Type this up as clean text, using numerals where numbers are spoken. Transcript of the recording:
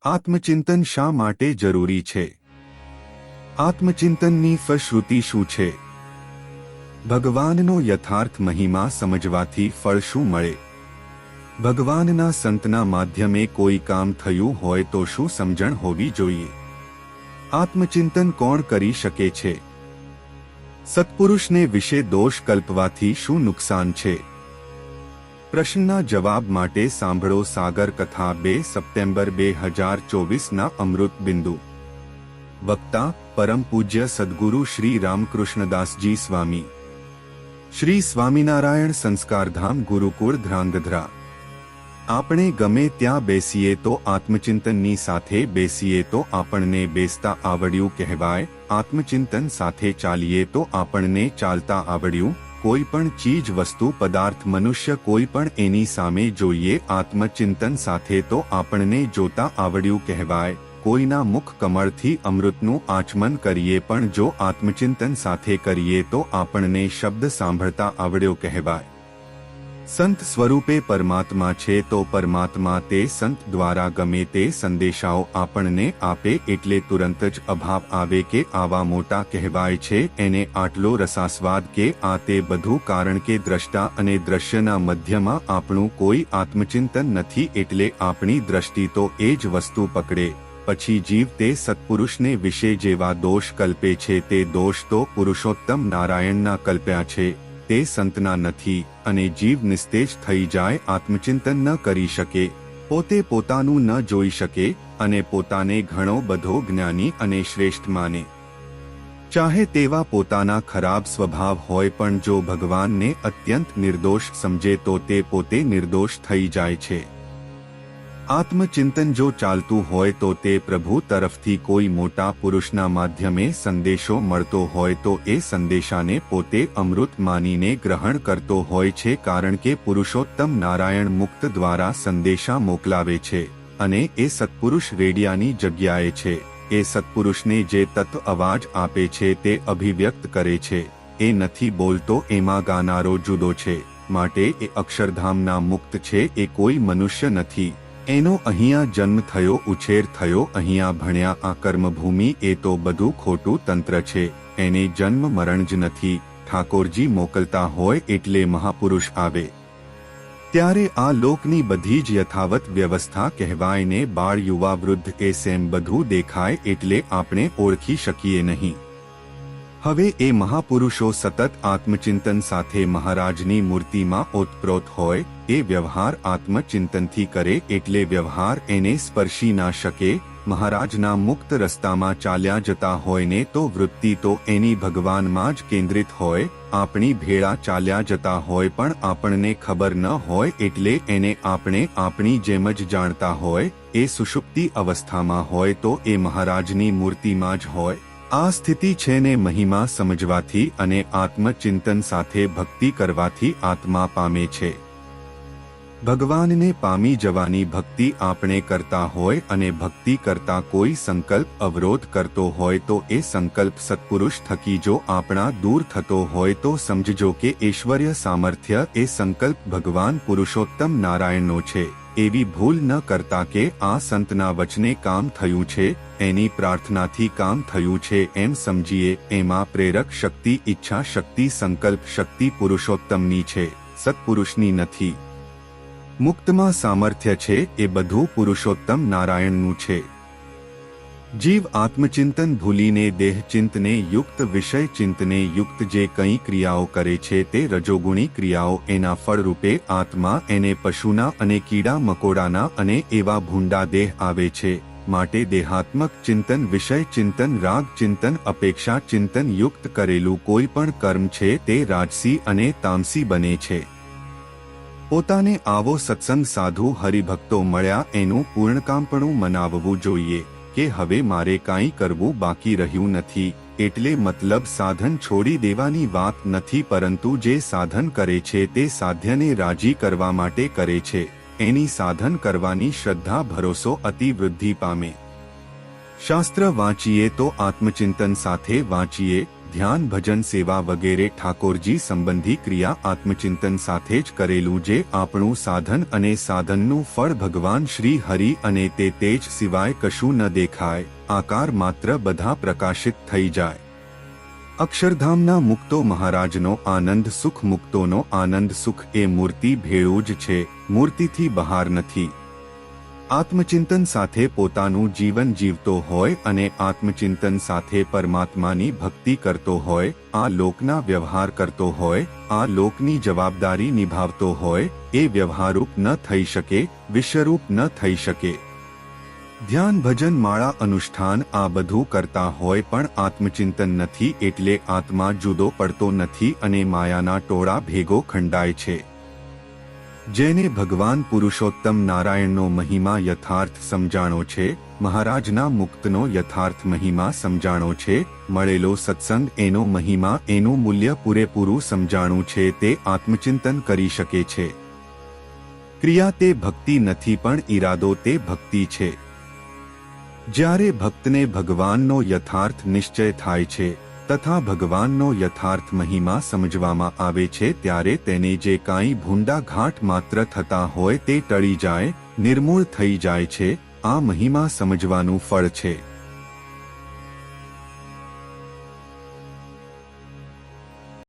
આત્મચિંતન શા માટે જરૂરી છે? આત્મચિંતનની ફલશ્રુતિ શું છે? ભગવાનનો યથાર્થ મહિમા સમજવાથી ફળ શું મળે? ભગવાનના સંતના માધ્યમે કોઈ કામ થયું હોય તો શું સમજણ હોવી જોઈએ? આત્મચિંતન કોણ કરી શકે છે? સત્પુરુષને વિશે દોષ કલ્પવાથી શું નુકસાન છે? પ્રશ્નના જવાબ માટે સાંભળો સાગર કથા 2 સપ્ટેમ્બર 2024ના અમૃત બિંદુ. વક્તા પરમ પૂજ્ય સદ્ગુરુ શ્રી રામકૃષ્ણદાસજી સ્વામી. શ્રી સ્વામિનારાયણ સંસ્કારધામ ગુરુકુળ ધ્રાંગધ્રા. આપણે ગમે ત્યાં બેસીએ તો આત્મચિંતનની સાથે બેસીએ તો આપણને બેસતા આવડ્યું કહેવાય. આત્મચિંતન સાથે ચાલીએ તો આપણને ચાલતા આવડ્યું. કોઈ પણ ચીજ વસ્તુ પદાર્થ મનુષ્ય કોઈ પણ એની સામે જોઈએ આત્મચિંતન સાથે તો આપણને જોતા આવડ્યું કહેવાય. કોઈના મુખ કમળથી અમૃતનું આચમન કરીએ પણ જો આત્મચિંતન સાથે કરીએ તો આપણને શબ્દ સાંભળતા આવડ્યો કહેવાય. સંત સ્વરૂપે પરમાત્મા છે તો પરમાત્મા તે સંત દ્વારા ગમે તે સંદેશાઓ આપણને આપે એટલે તુરંત જ અભાવ આવે કે આવા મોટા કહેવાય છે એને આટલો રસાસ્વાદ કે આ તે બધું કારણ કે દ્રષ્ટા અને દ્રશ્યના મધ્યમાં આપણું કોઈ આત્મચિંતન નથી એટલે આપણી દ્રષ્ટિ તો એ જ વસ્તુ પકડે. પછી જીવ તે સત્પુરુષને વિશે જેવા દોષ કલ્પે છે તે દોષ તો પુરુષોત્તમ નારાયણના કલ્પ્યા છે, તે સંતના નથી અને જીવ નિસ્તેજ થઈ જાય. આત્મચિંતન ન કરી શકે, પોતે પોતાનું ન જોઈ શકે અને પોતાને ઘણો બધો જ્ઞાની અને શ્રેષ્ઠ માને. ચાહે તેવા પોતાના ખરાબ સ્વભાવ હોય પણ જો ભગવાનને અત્યંત નિર્દોષ સમજે તો તે પોતે નિર્દોષ થઈ જાય છે. આત્મચિંતન જો ચાલતું હોય તો તે પ્રભુ તરફથી કોઈ મોટા પુરુષના માધ્યમે સંદેશો મળતો હોય તો એ સંદેશાને પોતે અમૃત માનીને ગ્રહણ કરતો હોય છે કારણ કે પુરુષોત્તમ નારાયણ મુક્ત દ્વારા સંદેશા મોકલાવે છે અને એ સત્પુરુષ રેડિયાની જગ્યાએ છે. એ સત્પુરુષને જે તત્વ અવાજ આપે છે તે અભિવ્યક્ત કરે છે. એ નથી બોલતો, એમાં ગાનારો જુદો છે, માટે એ અક્ષરધામના મુક્ત છે. એ કોઈ મનુષ્ય નથી. એનો અહીંયા જન્મ થયો, ઉછેર થયો, અહીંયા ભણ્યા, આ કર્મભૂમિ એ તો બધું ખોટું તંત્ર છે. એને જન્મ મરણ જ નથી. ઠાકોરજી મોકલતા હોય એટલે મહાપુરુષ આવે ત્યારે આ લોકની બધી જ યથાવત વ્યવસ્થા કહેવાય ને બાળ યુવા વૃદ્ધ એ સેમ બધું દેખાય એટલે આપણે ઓળખી શકીએ નહીં. હવે એ મહાપુરુષો સતત આત્મચિંતન સાથે મહારાજની મૂર્તિમાં ઓતપ્રોત હોય. એ વ્યવહાર આત્મચિંતનથી કરે એટલે વ્યવહાર એને સ્પર્શી ના શકે. મહારાજના મુક્ત રસ્તામાં ચાલ્યા જતા હોય ને તો વૃત્તિ તો એની ભગવાનમાં જ કેન્દ્રિત હોય. આપણી ભેળા ચાલ્યા જતા હોય પણ આપણને ખબર ન હોય એટલે એને આપણે આપણી જેમ જ જાણતા હોય. એ સુષુપ્તિ અવસ્થામાં હોય તો એ મહારાજની મૂર્તિમાં જ હોય. આ સ્થિતિ છે ને મહિમા સમજવાથી અને આત્મચિંતન સાથે ભક્તિ કરવાથી આત્મા પામે છે. ભગવાનને પામી જવાની ભક્તિ આપણે કરતા હોય અને ભક્તિ કરતા કોઈ સંકલ્પ અવરોધ કરતો હોય તો એ સંકલ્પ સત્પુરુષ થકી જો આપણા દૂર થતો હોય તો સમજજો કે ઐશ્વર્ય સામર્થ્ય એ સંકલ્પ ભગવાન પુરુષોત્તમ નારાયણનો છે. એવી ભૂલ ન કરતા કે આ સંતના વચને કામ થયું છે, એની પ્રાર્થનાથી કામ થયું છે એમ સમજીએ. એમાં પ્રેરક શક્તિ, ઈચ્છા શક્તિ, સંકલ્પ શક્તિ પુરુષોત્તમની છે, સત્પુરુષની નથી. મુક્તમાં સામર્થ્ય છે એ બધું પુરુષોત્તમ નારાયણનું છે. જીવ આત્મચિંતન ભૂલીને દેહચિંતને યુક્ત, વિષય ચિંતને યુક્ત જે કંઈ ક્રિયાઓ કરે છે તે રજોગુણી ક્રિયાઓ એના ફળરૂપે આત્મા એને પશુના અને કીડા મકોડાના અને એવા ભૂંડા દેહ આવે છે. માટે દેહાત્મક ચિંતન, વિષય ચિંતન, રાગ ચિંતન, અપેક્ષા ચિંતન યુક્ત કરેલું કોઈ પણ કર્મ છે તે રાજસી અને તામસી બને છે. પોતાને આવો સત્સંગ સાધુ હરિભક્તો મળ્યા એનું પૂર્ણકામપણું મનાવવું જોઈએ કે હવે મારે કાંઈ કરવું બાકી રહ્યું નથી. એટલે મતલબ સાધન છોડી દેવાની વાત નથી પરંતુ જે સાધન કરે છે તે સાધ્યને રાજી કરવા માટે કરે છે. એની સાધન કરવાની શ્રદ્ધા ભરોસો અતિ વૃદ્ધિ પામે. શાસ્ત્ર વાંચીએ તો આત્મચિંતન સાથે વાંચીએ. ધ્યાન ભજન સેવા વગેરે ઠાકોરજી સંબંધી ક્રિયા આત્મચિંતન સાથે જ કરેલું જે આપણું સાધન અને સાધનનું ફળ ભગવાન શ્રી હરિ અને તે તેજ સિવાય કશું ન દેખાય, આકાર માત્ર બધા પ્રકાશિત થઈ જાય. અક્ષરધામના મુક્તો મહારાજનો આનંદ સુખ, મુક્તોનો આનંદ સુખ એ મૂર્તિ ભેળું જ છે, મૂર્તિથી બહાર નથી. આત્મચિંતન સાથે પોતાનું જીવન જીવતો હોય અને આત્મચિંતન સાથે પરમાત્માની ભક્તિ કરતો હોય, આ લોકના વ્યવહાર કરતો હોય, આ લોકની જવાબદારી નિભાવતો હોય, એ વ્યવહારરૂપ ન થઈ શકે, વિશ્વરૂપ ન થઈ શકે. ધ્યાન ભજન માળા અનુષ્ઠાન આ બધું કરતા હોય પણ આત્મચિંતન નથી એટલે આત્મા જુદો પડતો નથી અને માયાના ટોળા ભેગો ખંડાય છે. જેને ભગવાન પુરુષોત્તમ નારાયણનો મહિમા યથાર્થ સમજાણો છે, મહારાજના મુક્તનો યથાર્થ મહિમા સમજાણો છે, મળેલો સત્સંગ એનો મહિમા એનું મૂલ્ય પૂરેપૂરું સમજાણું છે, તે આત્મચિંતન કરી શકે છે. ક્રિયા તે ભક્તિ નથી પણ ઈરાદો તે ભક્તિ છે. જ્યારે ભક્તને ભગવાનનો યથાર્થ નિશ્ચય થાય છે તથા ભગવાનનો યથાર્થ મહિમા સમજવામાં આવે છે ત્યારે તેને જે કાંઈ ભૂંડા ઘાટ માત્ર થતા હોય તે ટળી જાય, નિર્મૂળ થઈ જાય છે. આ મહિમા સમજવાનું ફળ છે.